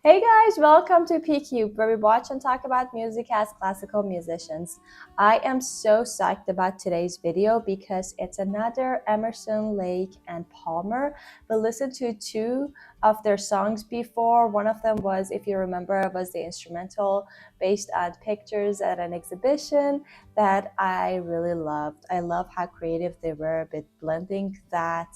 Hey guys, welcome to PCube, where we watch and talk about music as classical musicians. I am so psyched about today's video because it's another Emerson, Lake, and Palmer. We listened to two of their songs before. One of them was, if you remember, was the instrumental based on pictures at an exhibition that I really loved. I love how creative they were, a bit blending that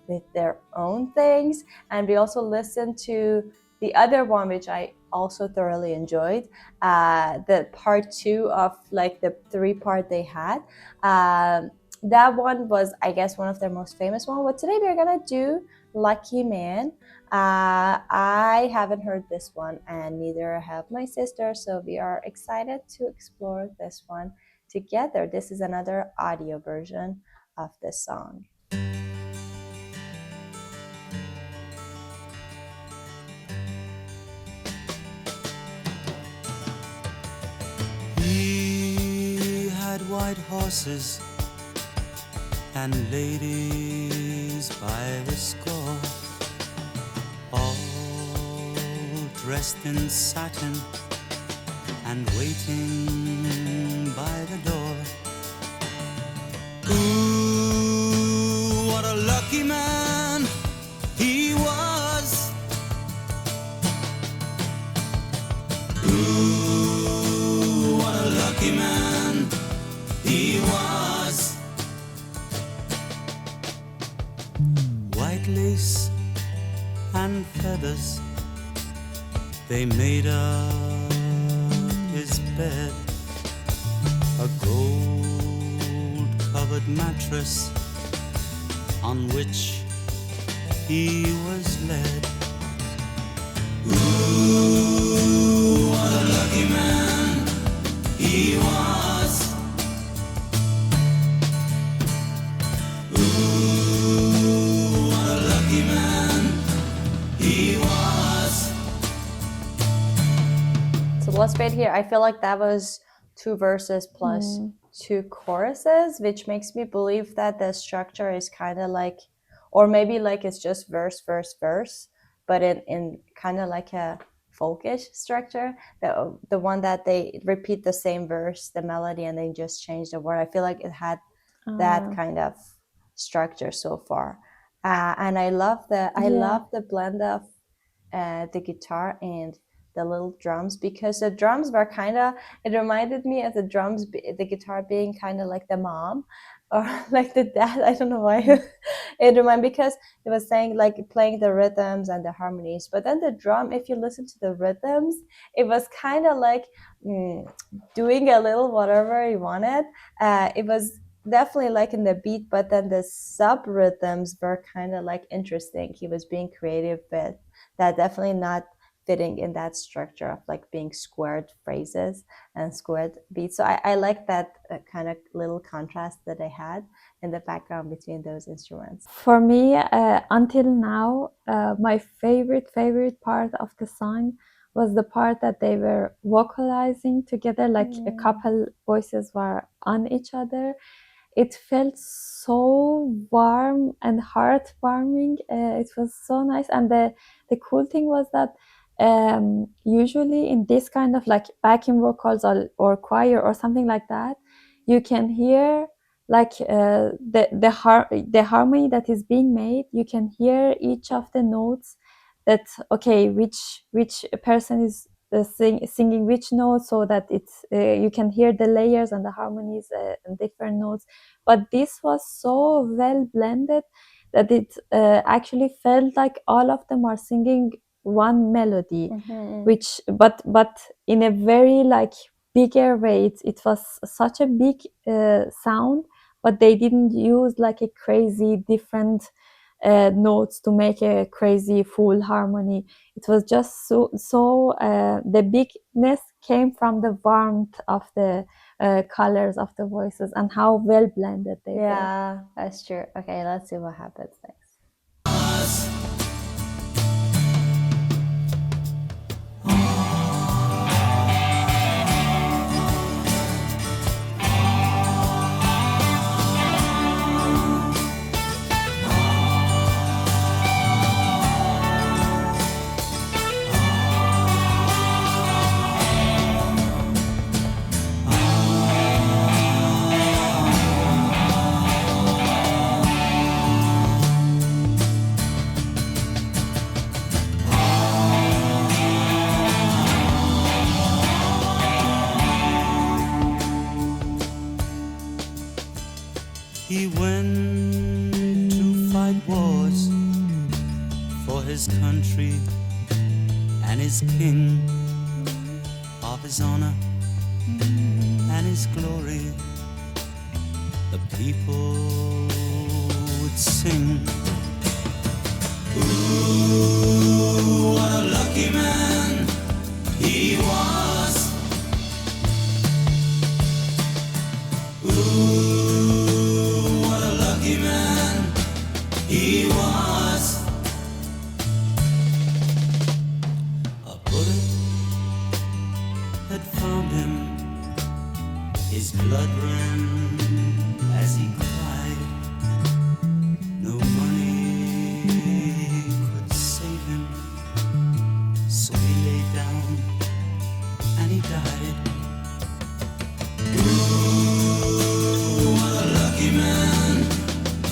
with their own things. And we also listened to the other one, which I also thoroughly enjoyed, the part two of like the three-part they had. That one was, I guess, one of their most famous one. But today we're gonna do Lucky Man. I haven't heard this one, and neither have my sister, so we are excited to explore this one together. This is another audio version of this song. He had white horses and ladies by the score, all dressed in satin and waiting by the door. Ooh, what a lucky man he was. Ooh, what a lucky man he was. White lace and feathers, they made up his bed. A gold-covered mattress on which he was led. Ooh, what a lucky man he was. Ooh, what a lucky man he was. So let's wait here. I feel like that was two verses plus two choruses, which makes me believe that the structure is kind of like, or maybe like it's just verse, verse, verse, but in kind of like a folkish structure. The one that they repeat the same verse, the melody, and they just change the word. I feel like it had that kind of structure so far, and I love the blend of the guitar and the little drums, because the drums were kind of, it reminded me of the drums, the guitar being kind of like the mom or like the dad. I don't know why. It reminded, because it was saying like playing the rhythms and the harmonies, but then the drum, if you listen to the rhythms, it was kind of like doing a little whatever he wanted. It was definitely like in the beat, but then the sub rhythms were kind of like interesting. He was being creative with that, definitely not fitting in that structure of like being squared phrases and squared beats. So I like that kind of little contrast that they had in the background between those instruments. For me, until now, my favorite part of the song was the part that they were vocalizing together, like a couple voices were on each other. It felt so warm and heartwarming. It was so nice. And the cool thing was that usually in this kind of like backing vocals or choir or something like that, you can hear like the harmony that is being made. You can hear each of the notes, that okay, which person is singing which note, so that it's you can hear the layers and the harmonies and different notes. But this was so well blended that it actually felt like all of them are singing one melody, which but in a very like bigger way. It was such a big sound, but they didn't use like a crazy different notes to make a crazy full harmony. It was just so the bigness came from the warmth of the colors of the voices and how well blended they were. Yeah, that's true. Okay, let's see what happens next. and is king of his honor and his glory. The people would sing, ooh, what a lucky man he was. Ooh, what a lucky man he was. A bullet had found him, his blood ran as he cried. No money could save him, so he lay down and he died. Ooh, what a lucky man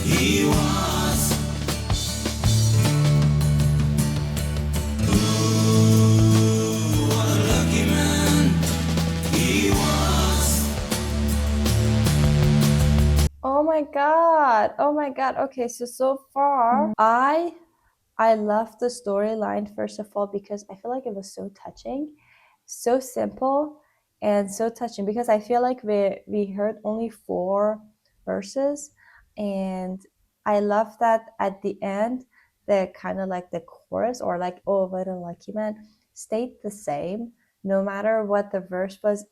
he was. Ooh, what a lucky man he was. Oh my god. Oh my god. Okay, so far I love the storyline first of all because I feel like it was so touching, so simple and so touching because I feel like we heard only 4 verses and I love that at the end the kind of like the chorus or like oh what a lucky man stayed the same no matter what the verse was,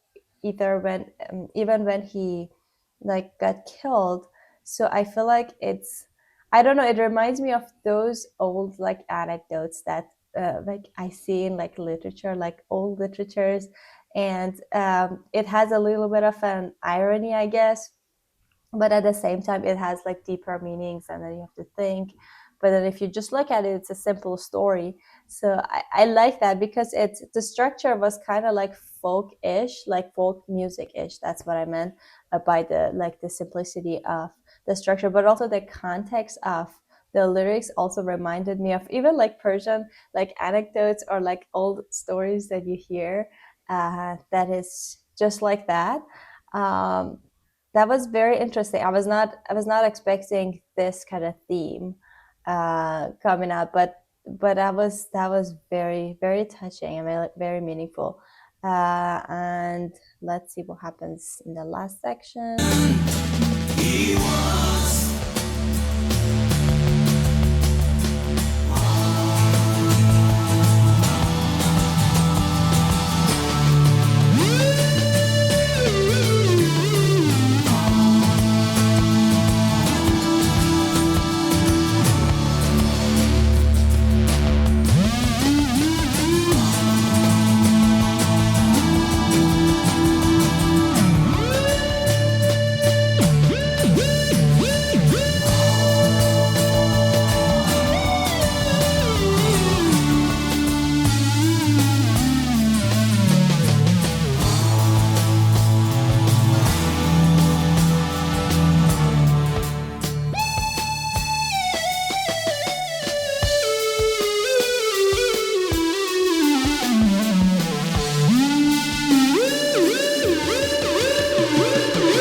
either when even when he like got killed. So I feel like it's, I don't know, it reminds me of those old like anecdotes that like I see in like literature, like old literatures, and it has a little bit of an irony, I guess, but at the same time it has like deeper meanings and then you have to think. But then if you just look at it, it's a simple story. So I like that because it's, the structure was kind of like folk-ish, like folk music-ish. That's what I meant by the like the simplicity of the structure, but also the context of the lyrics also reminded me of even like Persian like anecdotes or like old stories that you hear, that is just like that. um, that was very interesting. I was not expecting this kind of theme coming out, but that was very very touching and very meaningful. And let's see what happens in the last section. He was.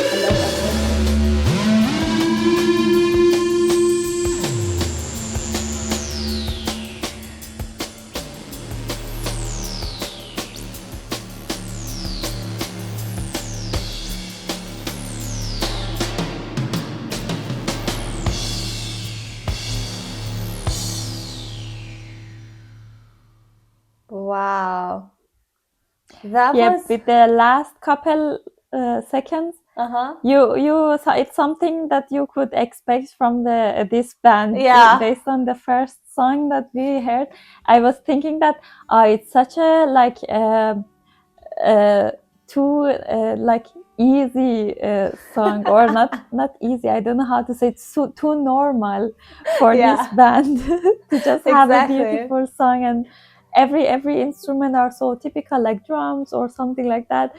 I love that tempo. Wow, that Yeah, was with the last couple seconds, uh-huh. you so it's something that you could expect from the this band Yeah. based on the first song that we heard. I was thinking that it's such a like too like easy song, or not easy. I don't know how to say it. So too normal for this Yeah, band to just have a exactly. beautiful song, and every instrument are so typical, like drums or something like that.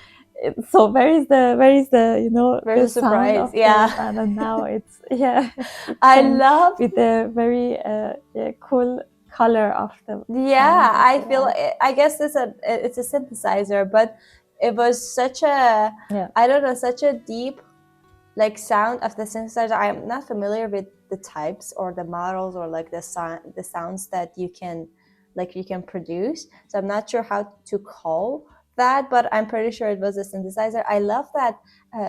So where is the There's the a sound surprise. of the Yeah. band? And now it's yeah, it I changed love, with the very yeah, cool color of the yeah, sound that I they feel have. I guess it's a synthesizer, but it was such a, Yeah. I don't know, such a deep like sound of the synthesizer. I'm not familiar with the types or the models or like the sounds that you can like you can produce. So I'm not sure how to call that, but I'm pretty sure it was a synthesizer. I love that,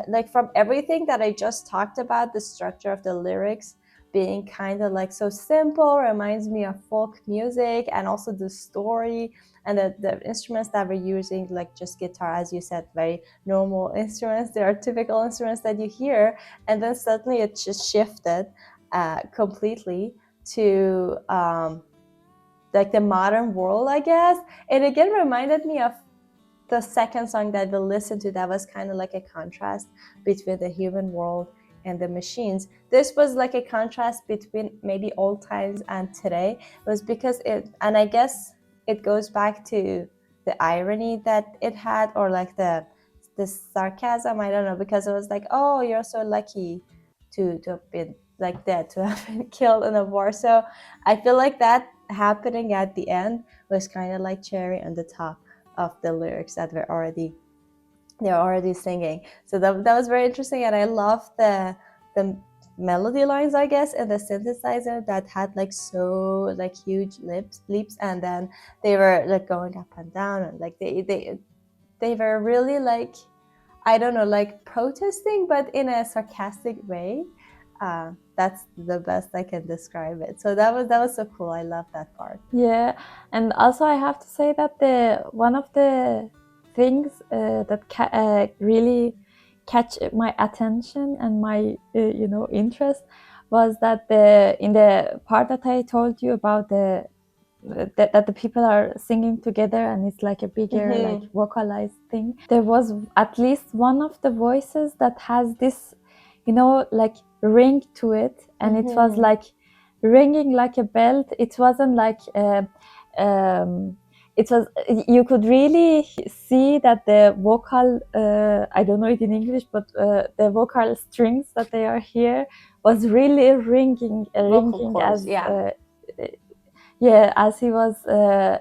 like from everything that I just talked about, the structure of the lyrics being kind of like so simple, reminds me of folk music, and also the story and the instruments that we're using, like just guitar, as you said, very normal instruments. They are typical instruments that you hear, and then suddenly it just shifted completely to like the modern world, I guess. It again reminded me of the second song that we listened to, that was kind of like a contrast between the human world and the machines. This was like a contrast between maybe old times and today. It was because it, and I guess it goes back to the irony that it had, or like the sarcasm, I don't know, because it was like, oh, you're so lucky to have been like dead, to have been killed in a war. So I feel like that happening at the end was kind of like cherry on the top of the lyrics that they're already singing. So that was very interesting, and I love the melody lines, I guess, in the synthesizer that had like so like huge leaps, and then they were like going up and down, and like they were really like, I don't know, like protesting, but in a sarcastic way. That's the best I can describe it. So that was so cool. I love that part. Yeah, and also I have to say that the one of the things that really catch my attention and my interest was that in the part that I told you about that the people are singing together and it's like a bigger like vocalized thing. There was at least one of the voices that has this, like ring to it, and it was like ringing like a bell. It wasn't like it was, you could really see that the vocal I don't know it in English, but the vocal strings that they are here was really ringing Vocal cords, as yeah. yeah, as he was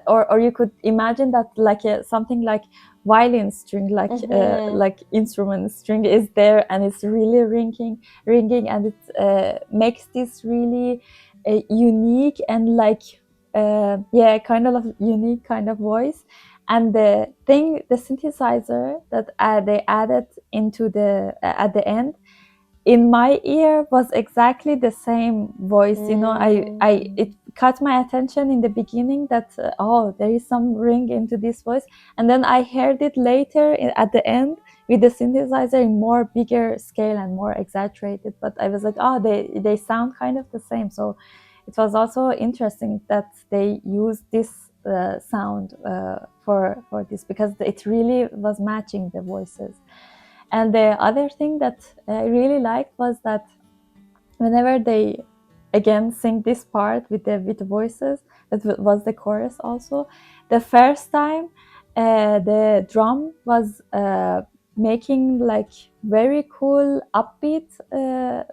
or you could imagine that like something like violin string, like instrument string is there, and it's really ringing, and it makes this really unique and like kind of unique kind of voice. And the synthesizer that they added into the at the end, in my ear, was exactly the same voice. It caught my attention in the beginning that oh, there is some ring into this voice, and then I heard it later at the end with the synthesizer in more bigger scale and more exaggerated, but I was like, oh, they sound kind of the same. So it was also interesting that they used this sound for this, because it really was matching the voices. And the other thing that I really liked was that whenever they again sing this part with the voices, that was the chorus also, the first time the drum was making like very cool upbeat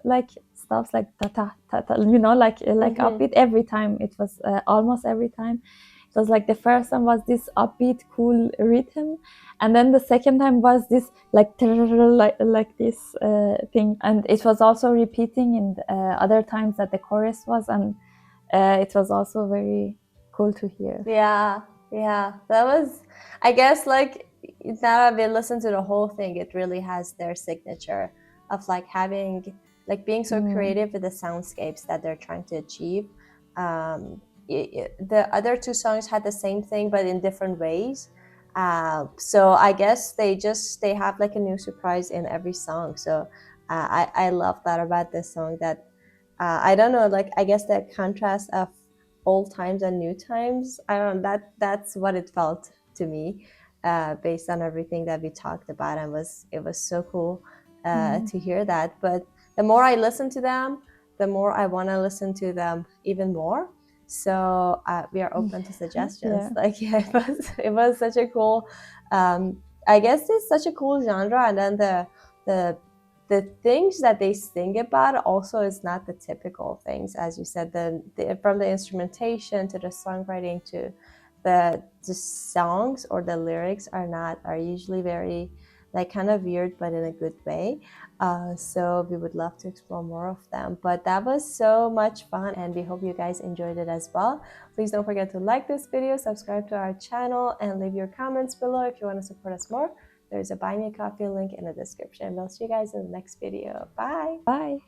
like stuff, like ta ta ta ta, like upbeat every time. It was almost every time. It was like the first time was this upbeat cool rhythm, and then the second time was this like like this thing, and it was also repeating in other times that the chorus was, and it was also very cool to hear. Yeah, that was, I guess, like now that we listened to the whole thing, it really has their signature of like having, like being so creative with the soundscapes that they're trying to achieve. The other two songs had the same thing, but in different ways. So I guess they have like a new surprise in every song. So I love that about this song, that I don't know, like I guess the contrast of old times and new times, I don't know, that's what it felt to me, based on everything that we talked about, and it was so cool to hear that. But the more I listen to them, the more I want to listen to them even more. So we are open to suggestions. Yeah. Like it was such a cool, I guess it's such a cool genre, and then the things that they sing about also is not the typical things, as you said. From the instrumentation to the songwriting to the songs or the lyrics are usually very like kind of weird but in a good way. So we would love to explore more of them. But that was so much fun, and we hope you guys enjoyed it as well. Please don't forget to like this video, subscribe to our channel, and leave your comments below if you want to support us more. There's a Buy Me a Coffee link in the description. We'll see you guys in the next video. Bye! Bye!